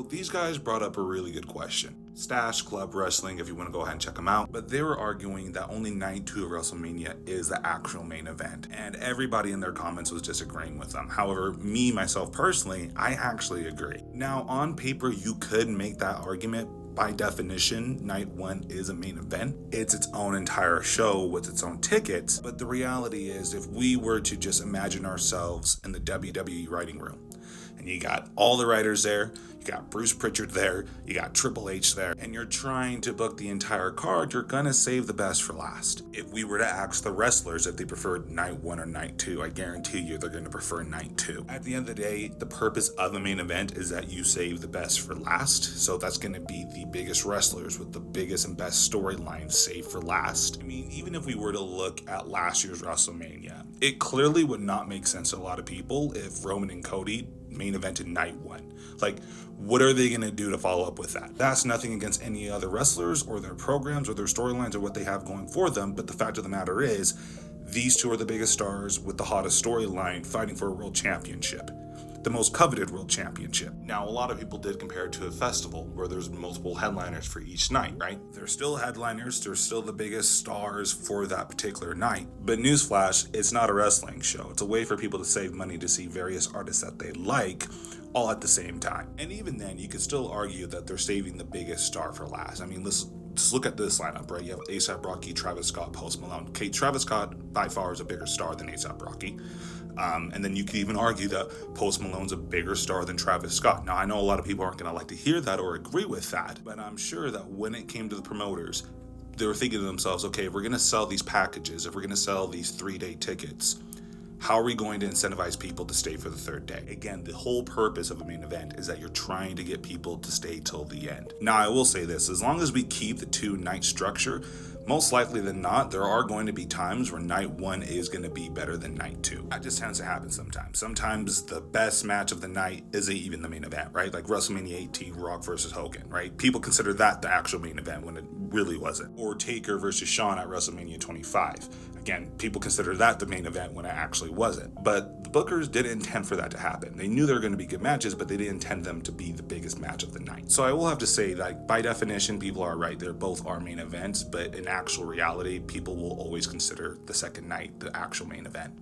these guys brought up a really good question. Stash Club Wrestling, if you want to go ahead and check them out. But they were arguing that only night 2 of WrestleMania is the actual main event. And everybody in their comments was disagreeing with them. However, myself personally, I actually agree. Now, on paper, you could make that argument. By definition, night 1 is a main event. It's its own entire show with its own tickets. But the reality is, if we were to just imagine ourselves in the WWE writing room, and you got all the writers there, you got Bruce Pritchard there, you got Triple H there, and you're trying to book the entire card, you're gonna save the best for last. If we were to ask the wrestlers if they preferred night 1 or night 2, I guarantee you they're gonna prefer night 2. At the end of the day, the purpose of a main event is that you save the best for last, so that's gonna be the biggest wrestlers with the biggest and best storylines saved for last. I mean, even if we were to look at last year's WrestleMania, it clearly would not make sense to a lot of people if Roman and Cody main evented night 1. Like, what are they going to do to follow up with that? That's nothing against any other wrestlers or their programs or their storylines or what they have going for them, but the fact of the matter is, these two are the biggest stars with the hottest storyline fighting for a world championship. The most coveted world championship. Now, a lot of people did compare it to a festival where there's multiple headliners for each night, right? They're still headliners, they're still the biggest stars for that particular night. But newsflash, it's not a wrestling show. It's a way for people to save money to see various artists that they like all at the same time. And even then, you could still argue that they're saving the biggest star for last. I mean, let's look at this lineup, right? You have A$AP Rocky, Travis Scott, Post Malone. Okay, Travis Scott by far is a bigger star than A$AP Rocky. And then you could even argue that Post Malone's a bigger star than Travis Scott. Now, I know a lot of people aren't going to like to hear that or agree with that, but I'm sure that when it came to the promoters, they were thinking to themselves, okay, if we're going to sell these packages, if we're going to sell these 3-day tickets, how are we going to incentivize people to stay for the 3rd day? Again, the whole purpose of a main event is that you're trying to get people to stay till the end. Now, I will say this, as long as we keep the 2-night structure, most likely than not, there are going to be times where night 1 is going to be better than night 2. That just tends to happen sometimes. Sometimes the best match of the night isn't even the main event, right? Like WrestleMania 18, Rock versus Hogan, right? People consider that the actual main event when it really wasn't. Or Taker versus Shawn at WrestleMania 25. Again, people consider that the main event when it actually wasn't. But the bookers didn't intend for that to happen. They knew there were going to be good matches, but they didn't intend them to be the biggest match of the night. So I will have to say, like, by definition, people are right. They're both our main events, but in actual reality, people will always consider the second night the actual main event.